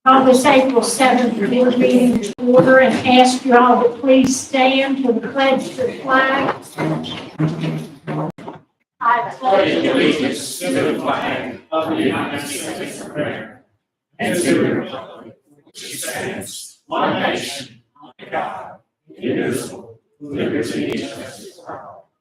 Call this April 7th board meeting to order and ask you all to please stand for the pledge to the flag. I pledge allegiance to the flag of the United States of America and to the republic which stands one nation under God, indivisible, with liberty and justice for all.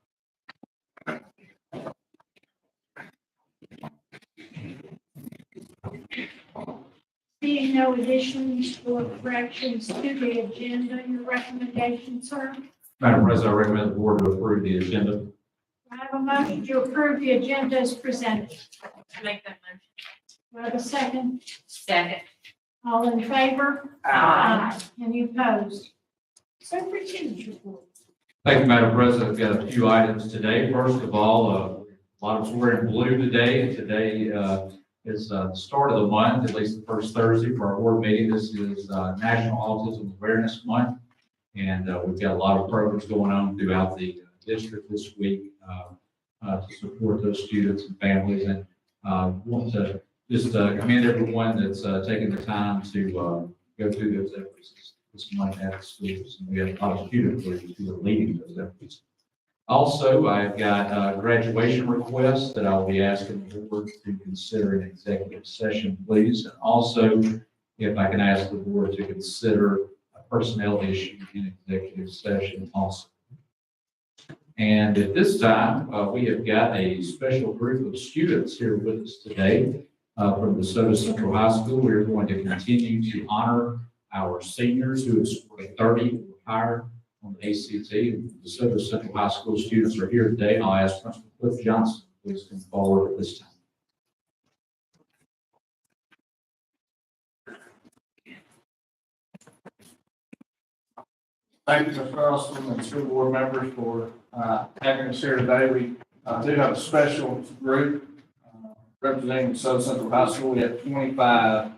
Seeing no additions or corrections to the agenda, your recommendation, sir? Madam President, I recommend the board to approve the agenda. I have a motion to approve the agenda as presented. Make that motion. Do I have a second? Second. All in favor? Aye. Any opposed? Superintendent's report. Thank you, Madam President. I've got a few items today. First of all, a lot of us are wearing blue today. Today is the start of the month, at least the first Thursday for our board meeting. This is National Autism Awareness Month, and we've got a lot of programs going on throughout the district this week to support those students and families. And want to just commend everyone that's taking the time to go through those efforts this month at the schools. And we have a lot of student leaders who are leading those efforts. Also, I've got graduation requests that I'll be asking the board to consider in executive session, please. And also, if I can ask the board to consider a personnel issue in executive session also. And at this time, we have got a special group of students here with us today from DeSoto Central High School. We're going to continue to honor our seniors who have scored 30 or higher on the ACT. The DeSoto Central High School students are here today, and I'll ask Principal Cliff Johnson to please come forward at this time. Thank you, Mr. Carlson and school board members for having us here today. We do have a special group representing DeSoto Central High School. We have 25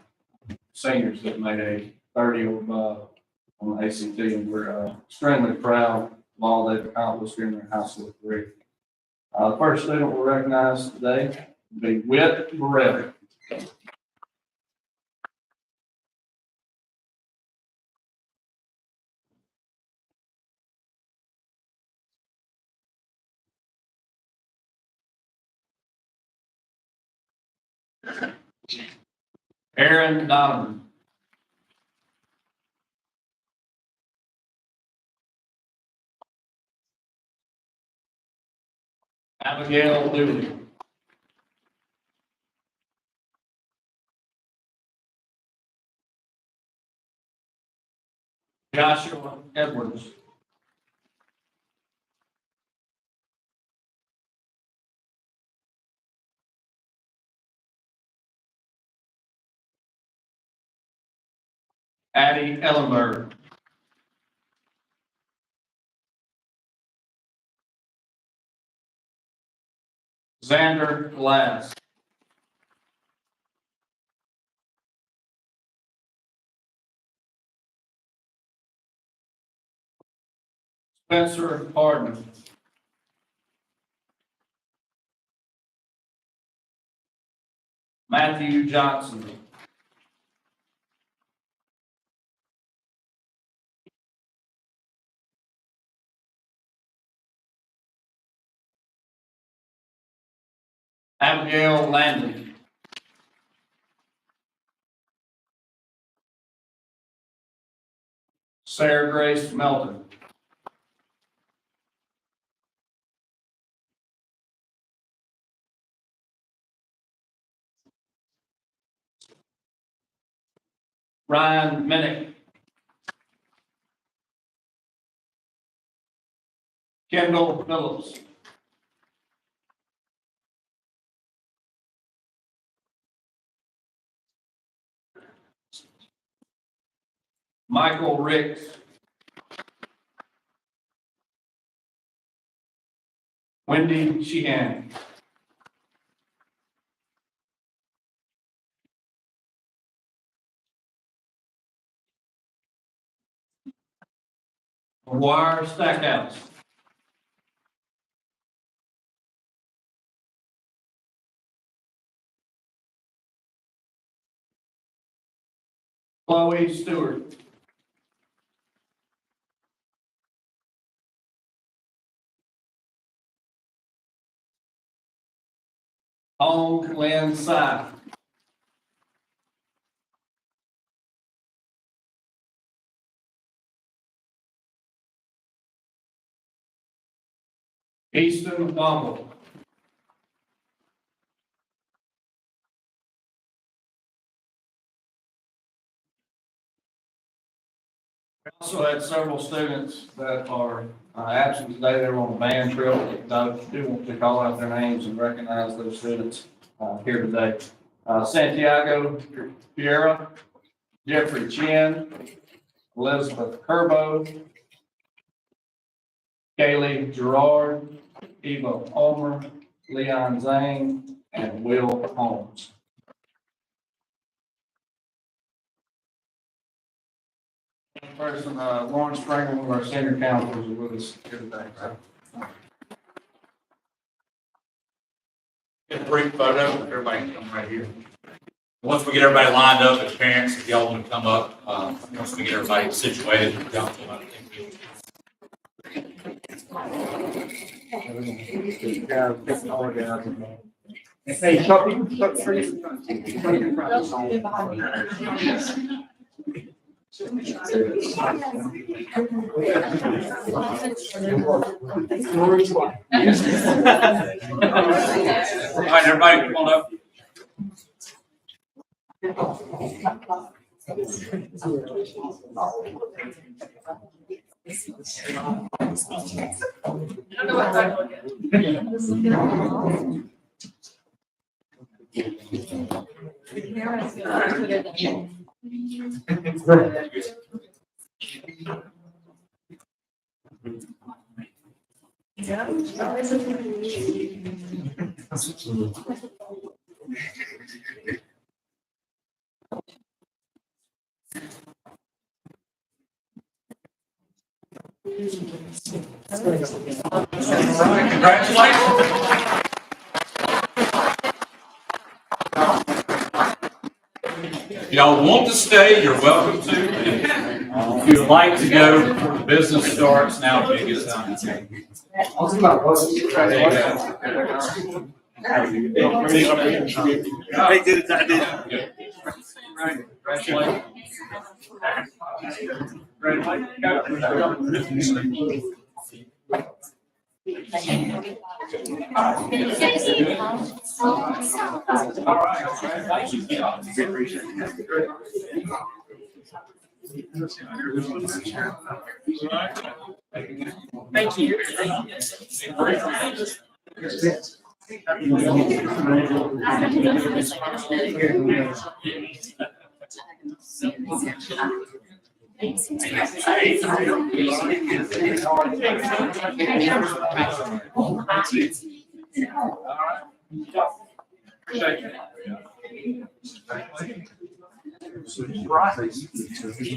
seniors that made a 30 or above on the ACT, and we're extremely proud of all they've accomplished during their high school career. The first student we'll recognize today will be Whit Borelli. Aaron Donovan. Abigail Dooley. Joshua Edwards. Addie Ellenberg. Xander Glass. Spencer Hardin. Matthew Johnson. Abigail Landon. Sarah Grace Melton. Ryan Minnick. Kendall Phillips. Michael Ricks. Wendy Sheehan. McGuire Stackhouse. Chloe Stewart. Hong Lin Sai. Easton Bumble. We also had several students that are absent today. They were on a band trip. I do want to call out their names and recognize those students here today. Santiago Piera, Jeffrey Chin, Elizabeth Kerbo, Kaylee Gerard, Eva Ulmer, Leon Zane, and Will Holmes. Person, Lawrence Springer, one of our senior counselors, is with us here today. Get a brief photo, everybody come right here. Once we get everybody lined up as parents, if y'all want to come up, once we get everybody situated, y'all come up. Hey, All right, everybody, come on up. Congratulations. If y'all want to stay, you're welcome to. If you'd like to go before the business starts, now would be a good time. I did it. Congratulations. All right. Thank you.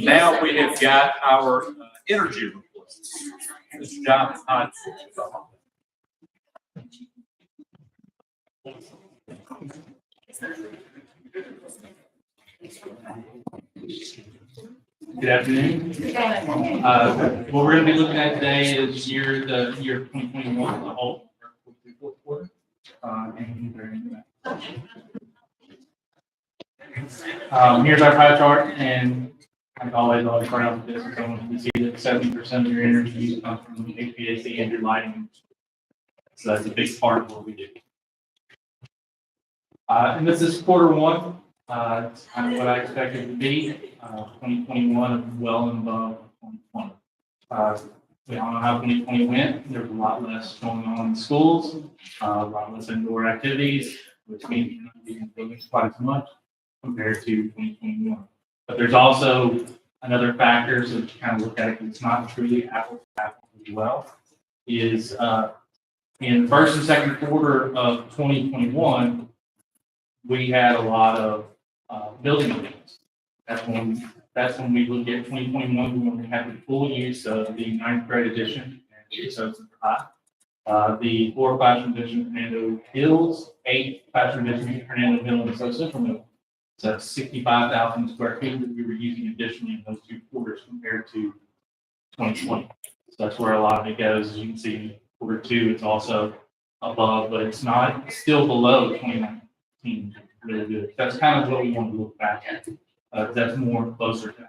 Now we have got our energy reports. Mr. John Hodge. Good afternoon. What we're going to be looking at today is the year 2021, the whole fourth quarter. Here's our pie chart, and like always, I'll start out with this. I want you to see that 70% of your energy use comes from HVAC and your lighting. So that's a big part of what we do. And this is quarter one. It's kind of what I expected it to be. 2021 is well and above 2020. We all know how 2020 went. There was a lot less going on in schools, a lot less indoor activities, which means you're not being in buildings quite as much compared to 2021. But there's also another factor, so to kind of look at it, it's not truly apples to apples as well, is in the first and second quarter of 2021, we had a lot of building events. That's when we look at 2021, when we had the full use of the 9th grade edition and DeSoto High, the 4 classroom edition of Hernando Hills, 8 classroom edition of Hernando Hill and DeSoto Central Middle. So that's 65,000 square feet that we were using additionally in those two quarters compared to 2020. So that's where a lot of it goes. As you can see, in quarter two, it's also above, but it's not, it's still below 2019. Really good. That's kind of what we want to look back at. That's more closer to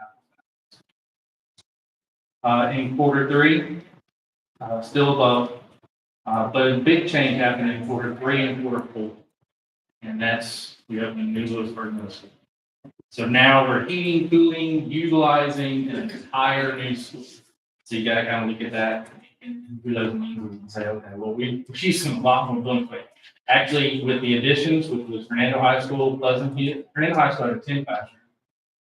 that. In quarter three, still above, but a big change happened in quarter three and quarter four. And that's, we opened a new Lewisburg Middle School. So now we're heating, cooling, utilizing an entire new school. So you gotta kind of look at that and who doesn't need and say, okay, well, we're using a lot more building space. Actually, with the additions, which was Fernando High School, Fernando High School had 10 classrooms.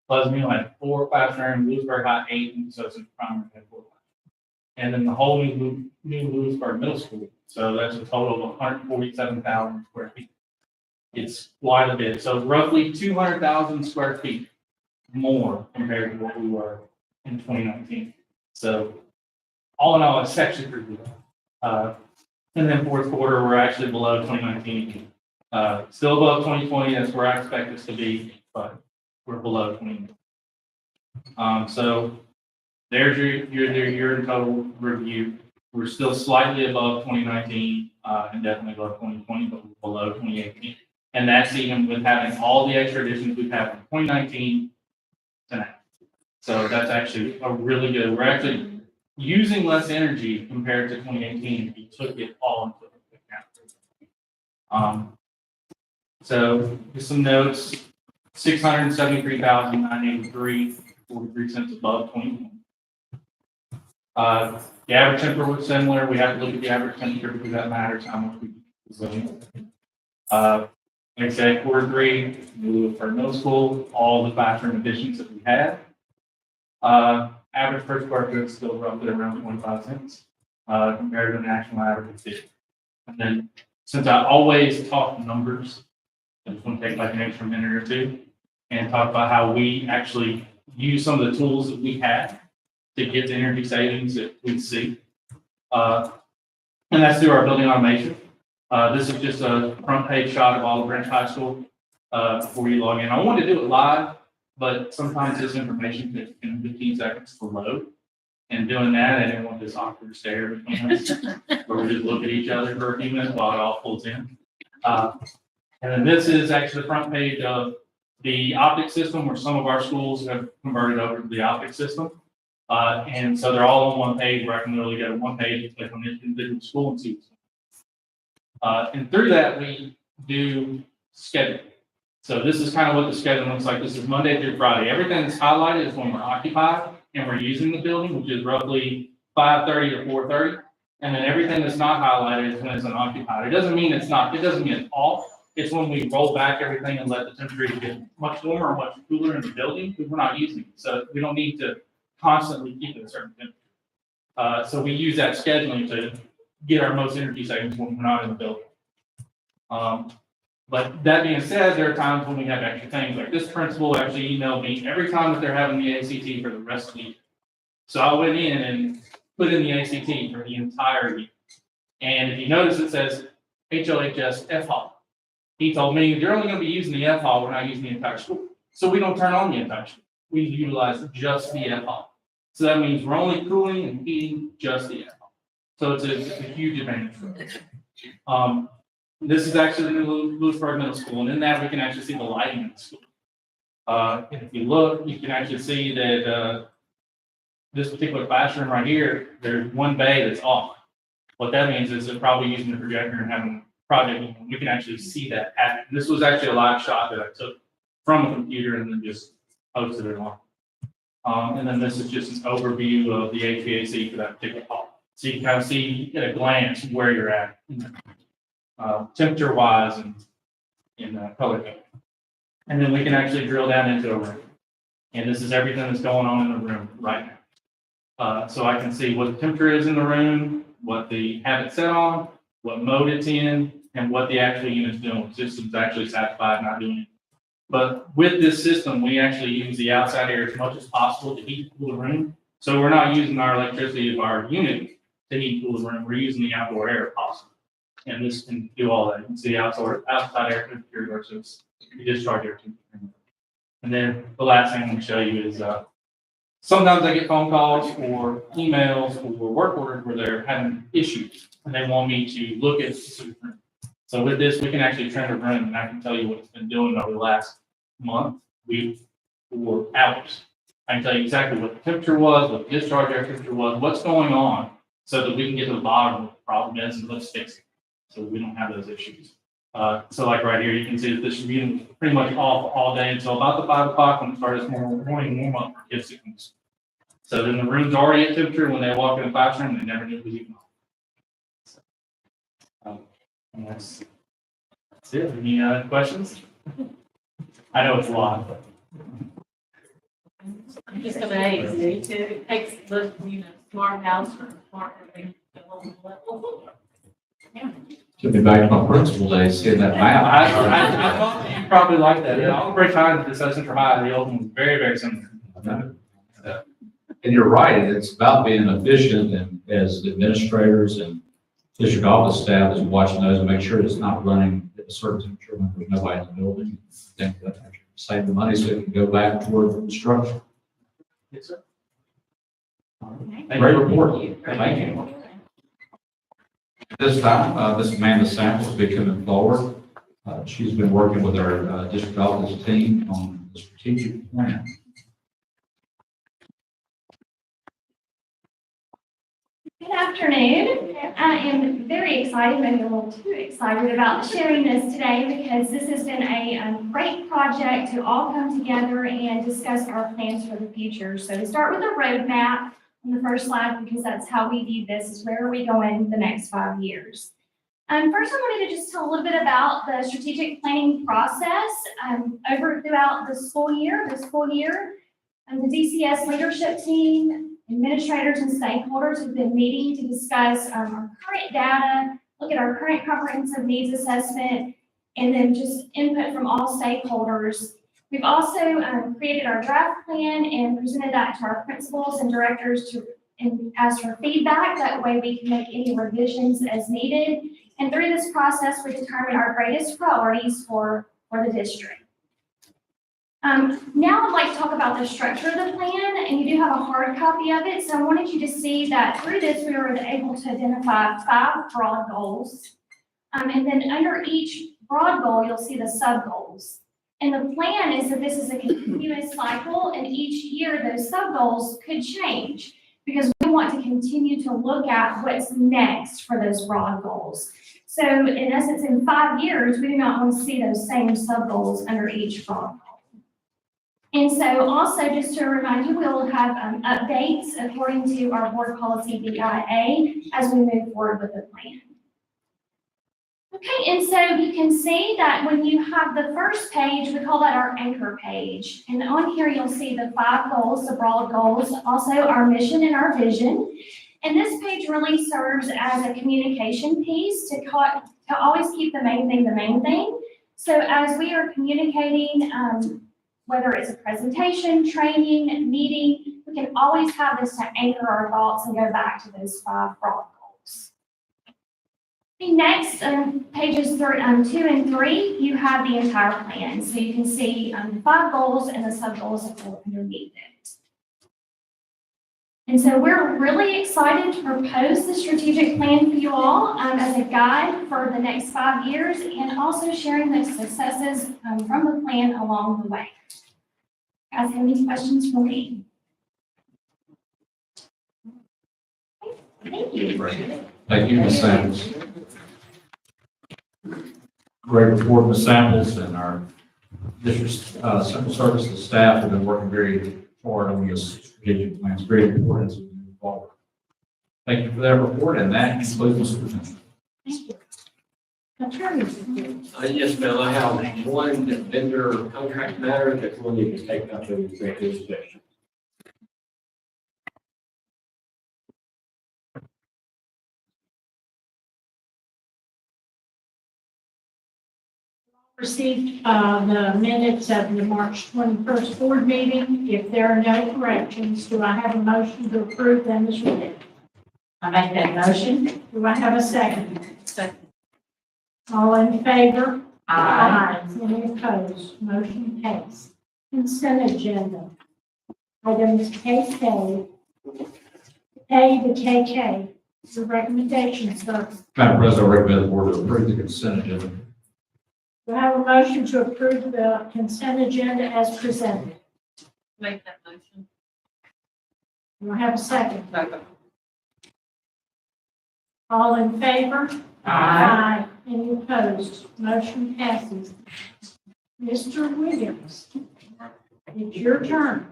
Pleasantville had 4 classrooms, Lewisburg had 8, and so it's primary had 4 classrooms. And then the whole new Lewisburg Middle School. So that's a total of 147,000 square feet. It's quite a bit. So roughly 200,000 square feet more compared to what we were in 2019. So all in all, it's actually pretty good. And then fourth quarter, we're actually below 2019. Still above 2020. That's where I expect us to be, but we're below 2019. So there's your in total review. We're still slightly above 2019 and definitely above 2020, but we're below 2018. And that's even with having all the extra additions we've had from 2019 to now. So that's actually a really good, we're actually using less energy compared to 2018 if you took it all into account. So just some notes, 673,983, 43 cents above 2020. The average temperature was similar. We have to look at the average temperature because that matters how much we use. Like I said, quarter three, new for middle school, all the classroom additions that we had. Average per square foot is still roughly around 25 cents compared to the national average of 50. And then since I always talk numbers, I just want to take like an extra minute or two and talk about how we actually use some of the tools that we have to get the energy savings that we see. And that's through our building automation. This is just a front page shot of Olive Branch High School before you log in. I wanted to do it live, but sometimes this information takes 15 seconds to load. And doing that, I didn't want this awkward stare between us where we just look at each other for a few minutes while it all pulls in. And then this is actually the front page of the optic system where some of our schools have converted over to the optic system. And so they're all on one page where I can literally go to one page and click on each individual school and see what's and through that, we do scheduling. So this is kind of what the schedule looks like. This is Monday through Friday. Everything that's highlighted is when we're occupied and we're using the building, which is roughly 5:30 to 4:30. And then everything that's not highlighted is when it's unoccupied. It doesn't mean it's off. It's when we roll back everything and let the temperature get much warmer or much cooler in the building because we're not using it. So we don't need to constantly keep it at a certain temperature. So we use that scheduling to get our most energy savings when we're not in the building. But that being said, there are times when we have extra things, like this principal actually emailed me every time that they're having the ACT for the rest of the year. So I went in and put in the ACT for the entire year. And if you notice, it says HLHS FHAL. He told me, you're only going to be using the FHAL, we're not using the entire school. So we don't turn on the entire school. We utilize just the FHAL. So that means we're only cooling and heating just the FHAL. So it's a huge advantage for us. This is actually the Lewisburg Middle School, and in that we can actually see the lighting in the school. If you look, you can actually see that this particular classroom right here, there's one bay that's off. What that means is they're probably using the projector and having a project. We can actually see that happen. This was actually a live shot that I took from a computer and then just posted it on. And then this is just an overview of the HVAC for that particular hall. So you can kind of see at a glance where you're at, temperature wise and in color code. And then we can actually drill down into a room. And this is everything that's going on in the room right now. So I can see what the temperature is in the room, what the have it set on, what mode it's in, and what the actual unit's doing. The system's actually satisfied, not doing it. But with this system, we actually use the outside air as much as possible to heat and cool the room. So we're not using our electricity of our unit to heat and cool the room. We're using the outdoor air if possible. And this can do all that. You can see outside air temperature versus the discharge air temperature. And then the last thing I'm gonna show you is, sometimes I get phone calls or emails or work orders where they're having issues and they want me to look at specific room. So with this, we can actually trend a room and I can tell you what it's been doing over the last month, week, or hours. I can tell you exactly what the temperature was, what the discharge air temperature was, what's going on, so that we can get to the bottom of what the problem is and let's fix it. So we don't have those issues. So like right here, you can see that this unit was pretty much off all day until about the 5 o'clock when it started morning warm up for kids to come to school. So then the room's already at temperature. When they walk in the classroom, they never knew it was even on. And that's it. Any questions? I know it's a lot, but. I'm just amazed, it takes the, smart house or smart everything to the whole level. Yeah. Took me back to my principal days, seeing that map. I thought you probably like that. Yeah, all the break times at the South Central High, the old one was very, very similar. And you're right, it's about being efficient and as administrators and district office staff is watching those and make sure it's not running at a certain temperature when there's nobody in the building. Think that save the money so it can go back toward construction. Yes, sir. Great report. Thank you. This time, Ms. Amanda Samples will be coming forward. She's been working with our district office team on the strategic plan. Good afternoon. I am very excited, maybe a little too excited about sharing this today because this has been a great project to all come together and discuss our plans for the future. So to start with a roadmap on the first slide, because that's how we view this, is where are we going the next 5 years. First, I wanted to just tell a little bit about the strategic planning process throughout the school year. The DCS leadership team, administrators and stakeholders have been meeting to discuss our current data, look at our current comprehensive needs assessment, and then just input from all stakeholders. We've also created our draft plan and presented that to our principals and directors and asked for feedback. That way we can make any revisions as needed. And through this process, we determine our greatest priorities for the district. Now I'd like to talk about the structure of the plan, and you do have a hard copy of it. So I wanted you to see that through this, we were able to identify 5 broad goals. And then under each broad goal, you'll see the sub-goals. And the plan is that this is a continuous cycle, and each year those sub-goals could change because we want to continue to look at what's next for those broad goals. So in essence, in 5 years, we do not want to see those same sub-goals under each broad goal. And so also, just to remind you, we'll have updates according to our board policy BIA as we move forward with the plan. Okay, and so you can see that when you have the first page, we call that our anchor page. And on here, you'll see the 5 goals, the broad goals, also our mission and our vision. And this page really serves as a communication piece to always keep the main thing the main thing. So as we are communicating, whether it's a presentation, training, meeting, we can always have this to anchor our thoughts and go back to those 5 broad goals. Okay, next, pages 2 and 3, you have the entire plan. So you can see the 5 goals and the sub-goals that go underneath it. And so we're really excited to propose the strategic plan for you all as a guide for the next 5 years and also sharing the successes from the plan along the way. Guys, have any questions for me? Thank you. Thank you, Ms. Samples. Great report, Ms. Samples, and our district central services staff have been working very hard on this strategic plan. It's very important as we move forward. Thank you for that report, and that concludes the superintendent. Thank you. Attorney. Yes, ma'am, I have one vendor contract matter that we'll need to take up in executive session. Received the minutes of the March 21st board meeting. If there are no corrections, do I have a motion to approve them as read? I make that motion. Do I have a second? Second. All in favor? Aye. Any opposed? Motion passed. Consent agenda. Items KK, A to KK. The recommendation, sir. Madam President, I recommend the board to approve the consent agenda. Do I have a motion to approve the consent agenda as presented? Make that motion. Do I have a second? Second. All in favor? Aye. Any opposed? Motion passes. Mr. Williams, it's your turn.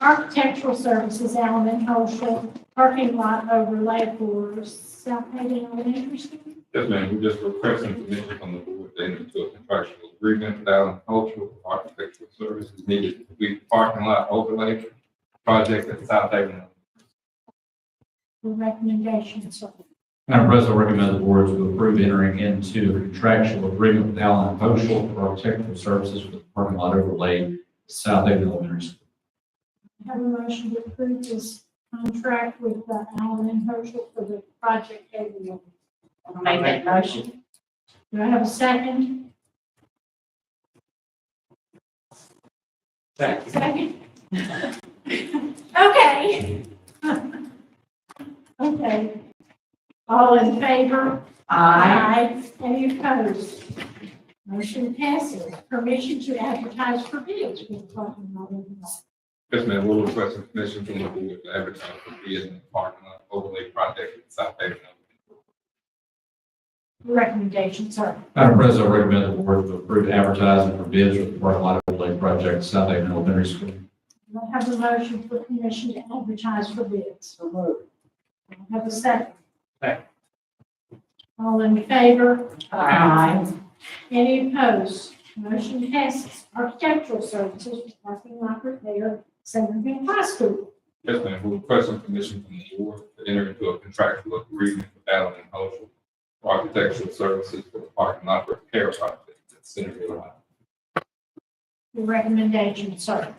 Architectural Services, Allen Cultural, parking lot overlay for South Haven Elementary School. Yes, ma'am, we're just requesting permission from the board to enter into a contractual agreement with Allen Cultural for architectural services needed to complete the parking lot overlay project at South Haven. The recommendation, sir. Madam President, I recommend the board to approve entering into a contractual agreement with Allen Oshel for architectural services for the parking lot overlay at South Haven Elementary School. Have a motion to approve this contract with Allen and Herschel for the project overlay. I'll make that motion. Do I have a second? Second. Okay. Okay. All in favor? Aye. Any opposed? Motion passes. Permission to advertise for bids for the parking lot overlay. Yes, ma'am, we're requesting permission from the board to advertise for bids in the parking lot overlay project at South Haven. Recommendation, sir. Madam President, I recommend the board to approve advertising for bids for the parking lot overlay project at South Haven Elementary School. Do I have a motion for permission to advertise for bids? So moved. Do I have a second? Second. All in favor? Aye. Any opposed? Motion passes. Architectural services, parking lot repair, Centerville High School. Yes, ma'am, we're requesting permission from the board to enter into a contractual agreement with Allen and Cultural for architectural services for the parking lot repair project at Centerville High. The recommendation, sir.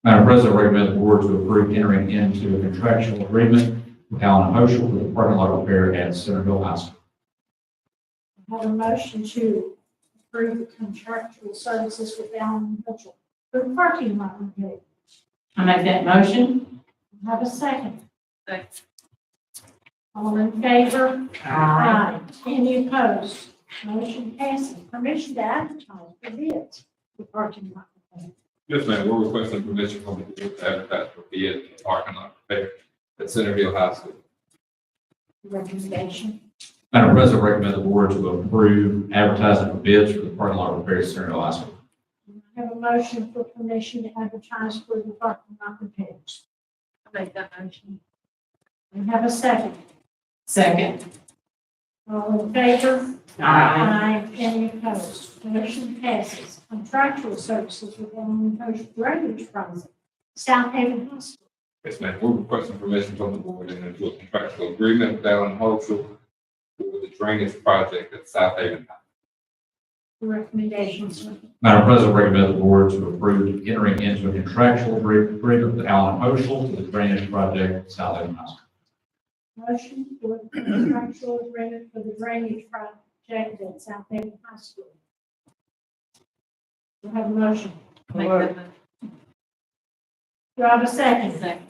Madam President, I recommend the board to approve entering into a contractual agreement with Allen Oshel for the parking lot repair at Centerville High School. I have a motion to approve the contractual services with Allen and Mitchell for the parking lot repair. I'll make that motion. I have a second. Second. All in favor? Aye. Any opposed? Motion passes. Permission to advertise for bids for parking lot repair. Yes, ma'am, we're requesting permission from the board to advertise for bids in the parking lot repair at Centerville High School. Recommendation. Madam President, I recommend the board to approve advertising for bids for the parking lot repair at Centerville High School. I have a motion for permission to advertise for the parking lot repairs. I'll make that motion. I have a second. Second. All in favor? Aye. Any opposed? Motion passes. Contractual services with Allen Coast Drainage Project, South Haven High School. Yes, ma'am, we're requesting permission from the board to enter into a contractual agreement with Allen Cultural for the drainage project at South Haven High. Recommendations, sir. Madam President, I recommend the board to approve entering into a contractual agreement with Allen Oshel for the drainage project at South Haven High School. Motion for the contractual agreement for the drainage project at South Haven High School. Do I have a motion? I'll make that motion. Do I have a second? Second.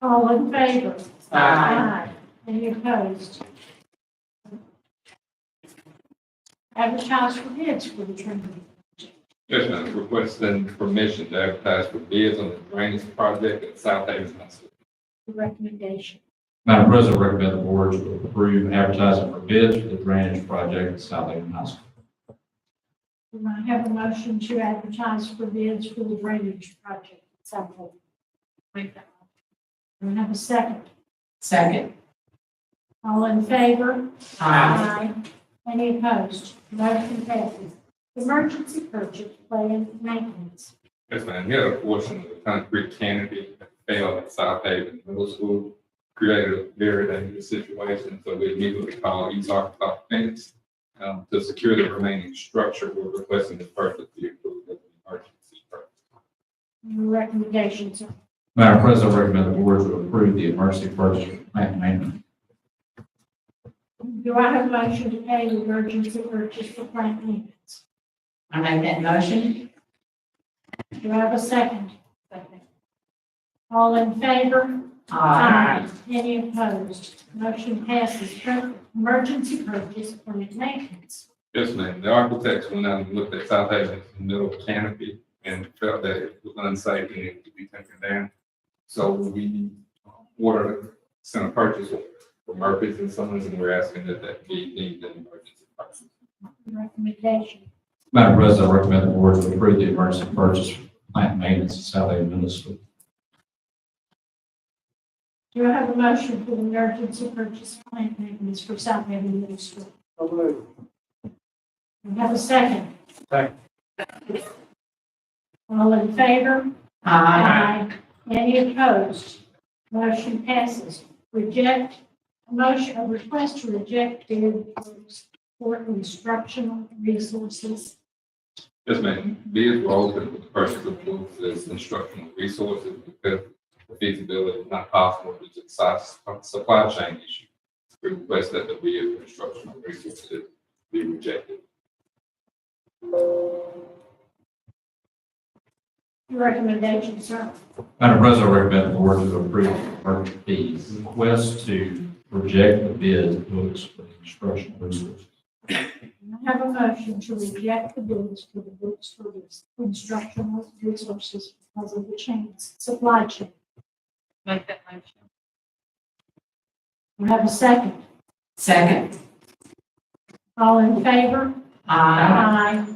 All in favor? Aye. Any opposed? Advertise for bids for the drainage. Yes, ma'am, requesting permission to advertise for bids on the drainage project at South Haven High School. Recommendation. Madam President, I recommend the board to approve advertising for bids for the drainage project at South Haven High School. Do I have a motion to advertise for bids for the drainage project at South Haven? Make that Do I have a second? Second. All in favor? Aye. Any opposed? Motion passes. Emergency purchase plan maintenance. Yes, ma'am, we had a portion of the concrete canopy that failed at South Haven Middle School, created a very dangerous situation, so we immediately called East Arkansas Fence. To secure the remaining structure, we're requesting this purchase be approved as an emergency purchase. Recommendations, sir. Madam President, I recommend the board to approve the emergency purchase for plant maintenance. Do I have a motion to pay the emergency purchase for plant maintenance? I make that motion. Do I have a second? Second. All in favor? Aye. Any opposed? Motion passes. Emergency purchase plant maintenance. Yes, ma'am. The architects went out and looked at South Haven's middle canopy and felt that it was unsafe and it could be taken down. So we ordered, sent a purchase for Murphy's and Sons, and we're asking that that be deemed an emergency purchase. Recommendation. Madam President, I recommend the board to approve the emergency purchase for plant maintenance at South Haven Middle School. Do I have a motion for the emergency purchase plant maintenance for South Haven Middle School? Do I have a second? Second. All in favor? Aye. Any opposed? Motion passes. Reject, a request to reject bid for instructional resources. Yes, ma'am. Bids were open for the purchase of books as instructional resources because the feasibility is not possible due to the supply chain issue. We request that the bid for instructional resources be rejected. Your recommendation, sir. Madam President, I recommend the board to approve the request to reject the bid books for instructional resources. I have a motion to reject the bids for the books for the instructional resources because of the supply chain. Make that motion. We have a second. Second. All in favor? Aye.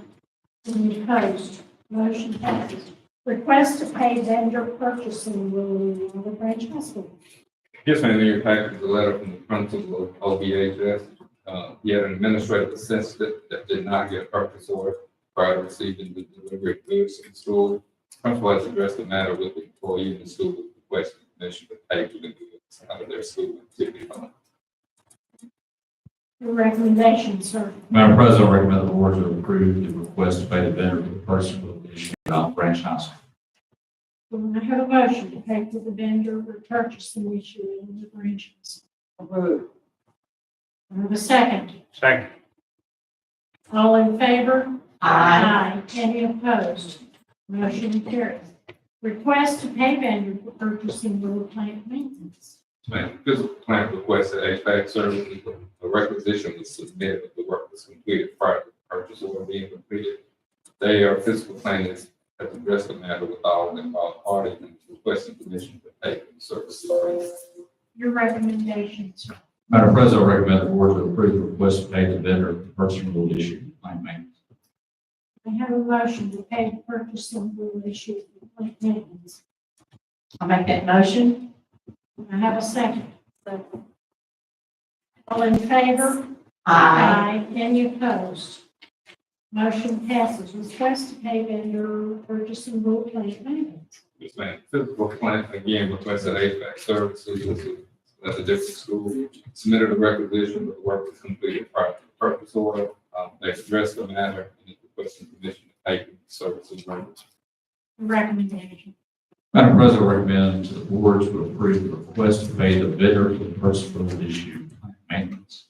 Any opposed? Motion passes. Request to pay vendor purchasing rule of the branch high school. Yes, ma'am. In your package is a letter from the principal of OBHS. He had an administrative assistant that did not get a purchase order prior to receiving the delivery of goods in the school. Principal has addressed the matter with the employee in the school, requesting permission to pay for the goods out of their school activity fund. Your recommendation, sir. Madam President, I recommend the board to approve the request to pay the vendor for the purchase of the issue of branch high school. Do I have a motion to pay for the vendor for purchasing issue in the branches? I have a second. Second. All in favor? Aye. Any opposed? Motion carries. Request to pay vendor for purchasing road plant maintenance. Ma'am, physical plant requested HVAC services. A requisition was submitted, but the work was completed prior to the purchase order being completed. They are physical planners have addressed the matter with all involved parties and requesting permission to pay for the services. Your recommendation, sir. Madam President, I recommend the board to approve the request to pay the vendor for the purchasing rule issue for plant maintenance. I have a motion to pay the purchasing rule issue for plant maintenance. I'll make that motion. I have a second. All in favor? Any opposed? Motion passes. Request to pay vendor purchasing rule plant maintenance. Yes, ma'am. Physical plant again requested HVAC services at a different school. Submitted a requisition, but the work was completed prior to the purchase order. They addressed the matter and requesting permission to pay for the services rendered. Recommendation. Madam President, I recommend to the board to approve the request to pay the vendor for the purchasing rule issue for plant maintenance.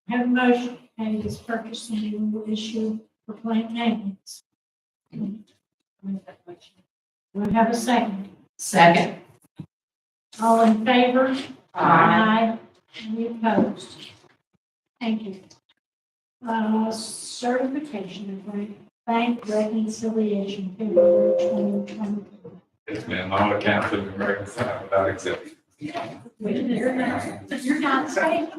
I have a motion to pay this purchasing rule issue for plant maintenance. Make that motion. Do I have a second? Second. All in favor? Any opposed? Thank you. Certification of bank reconciliation, February 2024. Yes, ma'am. All accounts have been reconciled without exception. You're not saying?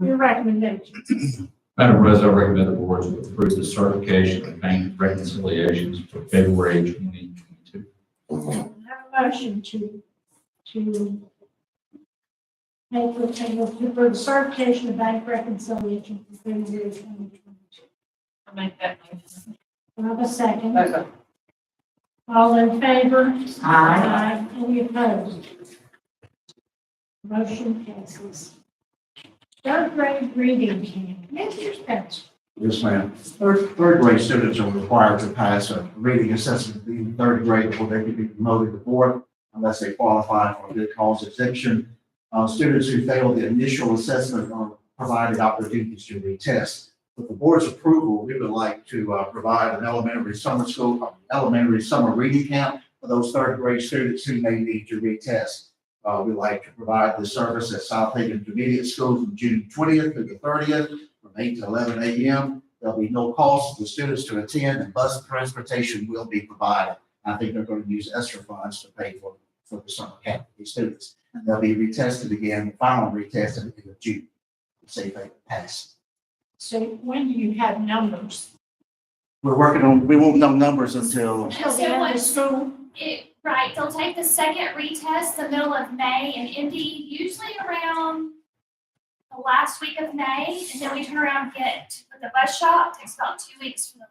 Your recommendation. Madam President, I recommend the board to approve the certification of bank reconciliations for February 2022. I have a motion to make for the certification of bank reconciliation for February 2022. I'll make that motion. Do I have a second? All in favor? Aye. Any opposed? Motion passes. Third grade reading camp. Mr. Spencer. Yes, ma'am. Third grade students are required to pass a reading assessment in third grade before they can be promoted to fourth, unless they qualify for a good cause exemption. Students who fail the initial assessment are provided opportunities to retest With the board's approval, we would like to provide an elementary summer reading camp for those third grade students who may need to retest. We'd like to provide this service at South Haven Intermediate School from June 20th through the 30th from 8 to 11 a.m. There'll be no cost for the students to attend, and bus transportation will be provided. I think they're going to use ESSER funds to pay for the summer camp for these students. And they'll be retested again, the final retest at the end of June, to see if they pass. So when do you have numbers? We're working on, we won't know numbers until, Until the end of school? Right, they'll take the second retest the middle of May and Indy usually around the last week of May, and then we turn around and get with the bus shop. Takes about 2 weeks for the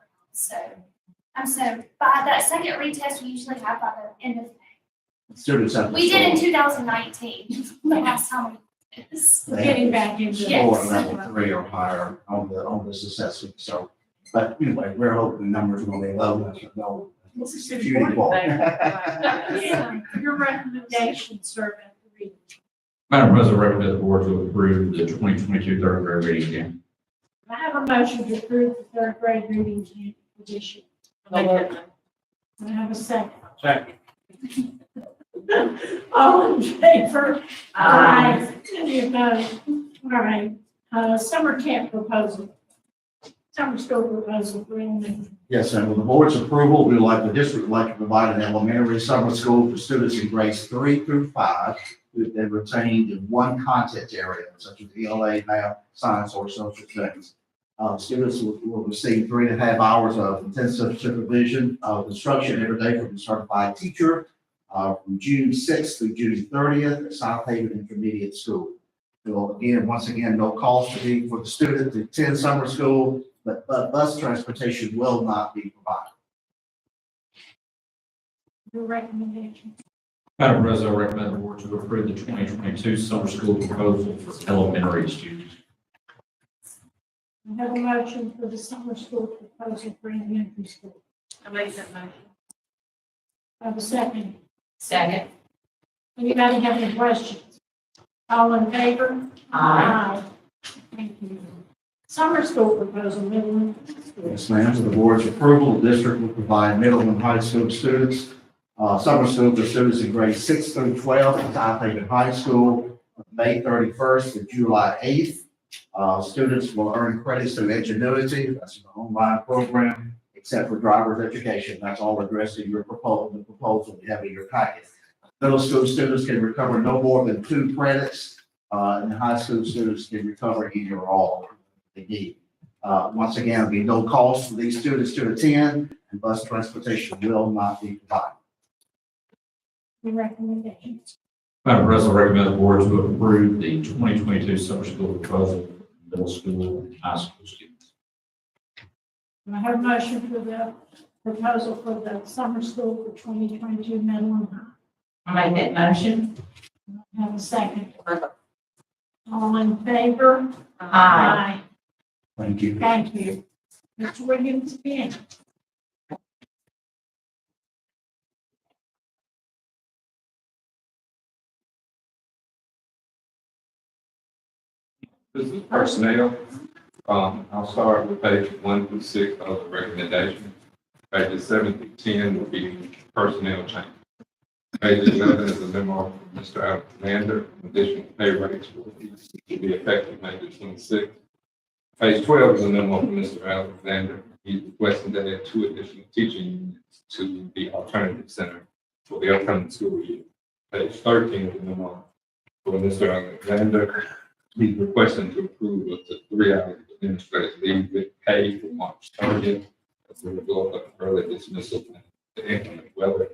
rounds. So by that second retest, we usually have by the end of May. students have. We did in 2019, the last time we did this. We're getting back into Yes. Or level 3 or higher on this assessment, so, but anyway, we're hoping the numbers will be low, enough to know. Shooting ball. Yeah, your recommendation, sir, at the reading. Madam President, I recommend the board to approve the 2022 third grade reading camp. I have a motion to approve the third grade reading camp position. I have a second. Second. All in favor? Aye. Any opposed? All right, summer camp proposal. Summer school proposal, Brandon. Yes, and with the board's approval, the district would like to provide an elementary summer school for students in grades 3 through 5 who have been retained in one content area, such as ELA, math, science, or social studies. Students will receive 3.5 hours of intensive supervision of instruction every day from a certified teacher from June 6th through June 30th at South Haven Intermediate School. Once again, no cost to be for the student to attend summer school, but bus transportation will not be provided. Your recommendation. Madam President, I recommend the board to approve the 2022 summer school proposal for elementary students. I have a motion for the summer school proposal for elementary school. I make that motion. I have a second. Second. Anybody have any questions? All in favor? Aye. Thank you. Summer school proposal, middle and high school. Yes, ma'am. With the board's approval, the district will provide middle and high school students, summer school for students in grades 6 through 12 at South Haven High School, May 31st to July 8th. Students will earn credits through Ingenuity, that's an online program, except for driver's education. That's all addressed in your proposal, the proposal you have in your packet. Middle school students can recover no more than 2 credits, and high school students can recover either or all they need. Once again, there'll be no cost for these students to attend, and bus transportation will not be provided. Your recommendations. Madam President, I recommend the board to approve the 2022 summer school proposal for middle school and high school students. I have a motion for the proposal for the summer school for 2022 middle and high. I make that motion. I have a second. All in favor? Aye. Thank you. Thank you. Mr. Williams, again. This is personnel. I'll start with page 1 through 6 of the recommendation. Pages 7 through 10 will be personnel change. Page 11 is a memo from Mr. Alexander. Additional pay rates will be effective May the 26th. Page 12 is a memo from Mr. Alexander. He's requesting to add 2 additional teaching units to the alternative center for the upcoming school year. Page 13 is a memo for Mr. Alexander. He's requesting to approve up to 3 hours of administrative leave with pay for March 30th as a result of early dismissal and the inclement weather.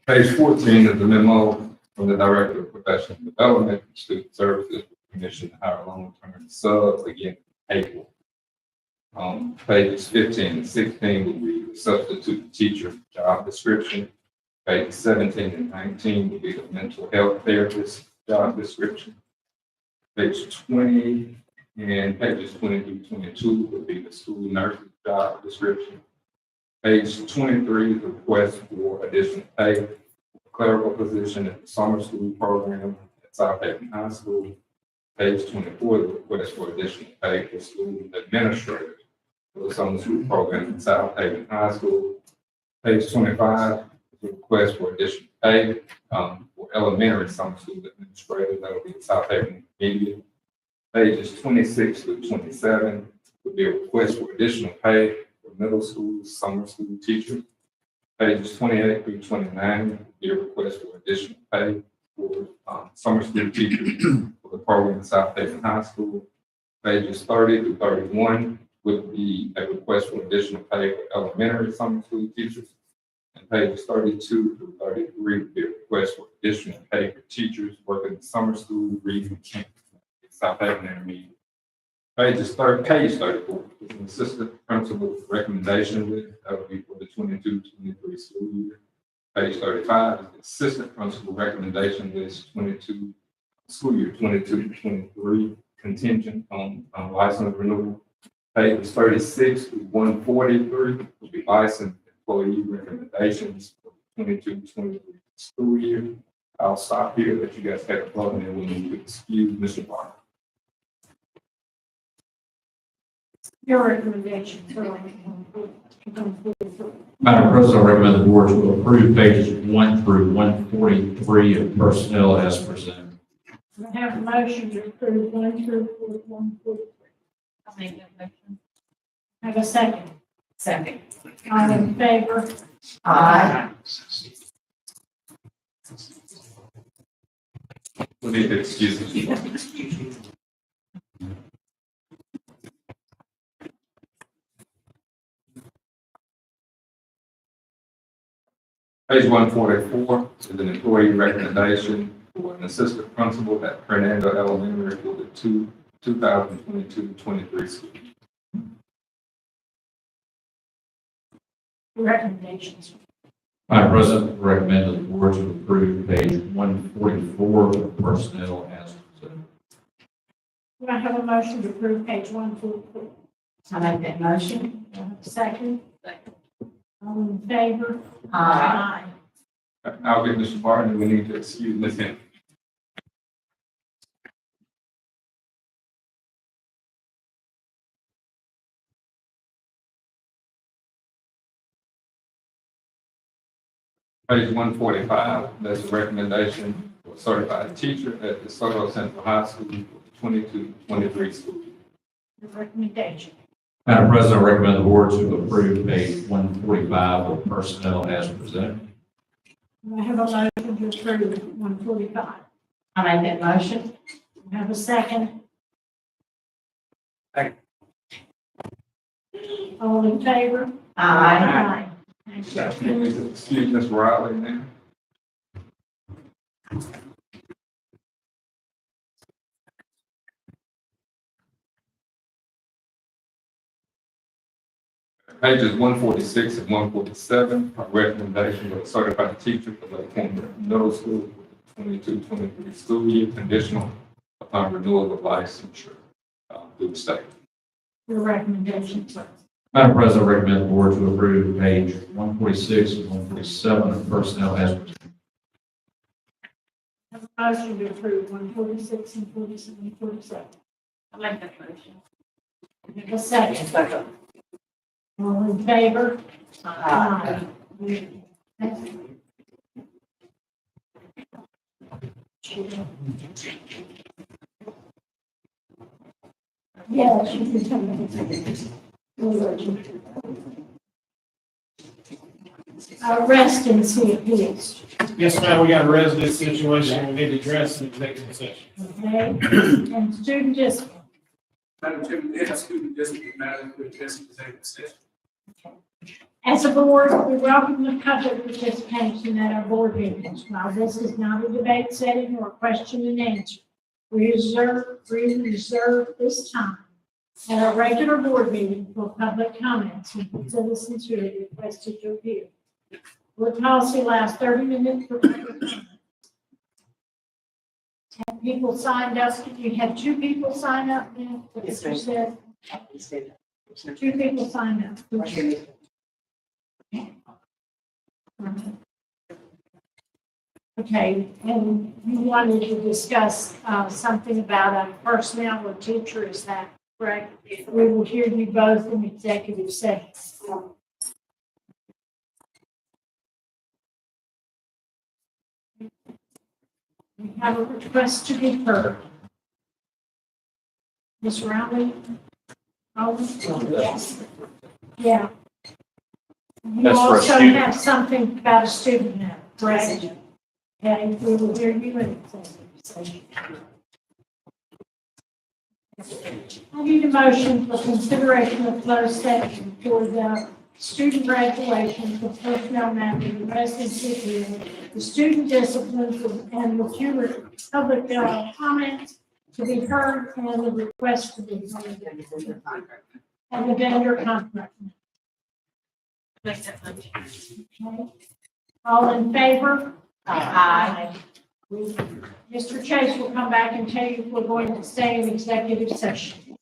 Page 14 is the memo from the Director of Professional Development and Student Services, permission to hire long-term subs, again, April. Pages 15 and 16 will be the substitute teacher job description. Pages 17 and 19 will be the mental health therapist job description. Page 20 and pages 20 through 22 will be the school nurse job description. Page 23 is the request for additional pay for clerical position in the summer school program at South Haven High School. Page 24 is the request for additional pay for school administrator for the summer school program at South Haven High School. Page 25, is a request for additional pay for elementary summer school administrators. That will be South Haven Media. Pages 26 through 27 would be a request for additional pay for middle school summer school teachers. Pages 28 through 29 would be a request for additional pay for summer school teachers for the program at South Haven High School. Pages 30 through 31 would be a request for additional pay for elementary summer school teachers. And pages 32 through 33 would be a request for additional pay for teachers working in summer school reading camp at South Haven Intermediate. Page 34 is an assistant principal's recommendation list. That would be for the 22-23 school year. Page 35 is the assistant principal recommendation list, 22 school year 22-23, contingent on license renewal. Pages 36 through 143 will be licensed employee recommendations for the 22-23 school year. I'll stop here, let you guys have a vote, and then we need to excuse Mr. Barr. Your recommendation, Madam President, I recommend the board to approve pages 1 through 143 of personnel as presented. I have a motion to approve 1 through 143. I'll make that motion. Have a second. Second. All in favor? Aye. We need to excuse Mr. Barr. Page 144 is an employee recommendation for an assistant principal at Fernando Elementary for the 2022-23 school year. Recommendations. Madam President, I recommend that the board to approve page 144 of personnel as presented. Do I have a motion to approve page 144? I'll make that motion. Do I have a second? Second. All in favor? Aye. I'll give Mr. Barton, and we need to excuse Ms. Henry. Page 145, that's a recommendation for certified teacher at DeSoto Central High School for the 22-23 school year. Your recommendation. Madam President, I recommend the board to approve page 145 of personnel as presented. Do I have a motion to approve 145? I'll make that motion. Do I have a second? Second. All in favor? Aye. Thank you. Please excuse Ms. Riley now. Pages 146 and 147 are recommendations of a certified teacher for Lake Point Middle School for the 22-23 school year, conditional upon renewal of licensure through the state. Your recommendation, sir. Madam President, I recommend the board to approve page 146 and 147 of personnel as presented. Have a motion to approve 146 and 47, 47. I'll make that motion. Have a second. All in favor? Aye. Yes, you can tell me. Rest and CPS, Yes, ma'am, we got a resident situation we need to address in executive session. okay? And student discipline. Madam Chairman, yes, student discipline matters to address in executive session. As a board, we welcome the public participation at our board meetings. While this is not a debate setting or question and answer, we reserve this time at our regular board meeting for public comments and citizens who have requested to appear. Board policy lasts 30 minutes for public comments. Have people signed up? You had 2 people sign up now? Yes, You said 2 people signed up. Okay, and you wanted to discuss something about a personnel or teacher, is that correct? We will hear you both in executive session. We have a request to be heard. Ms. Riley? Yes. Yeah. You That's for a also student. have something about a student now, correct? Okay, we will hear you in executive session. I need a motion for consideration of closed session for the student graduation, for personnel matter, the residency hearing, the student disciplines, and the few public comments to be heard, and the request to be heard. And the vendor contract. Make that motion. Okay. All in favor? Aye. Mr. Chase will come back and tell you if we're going to stay in executive session.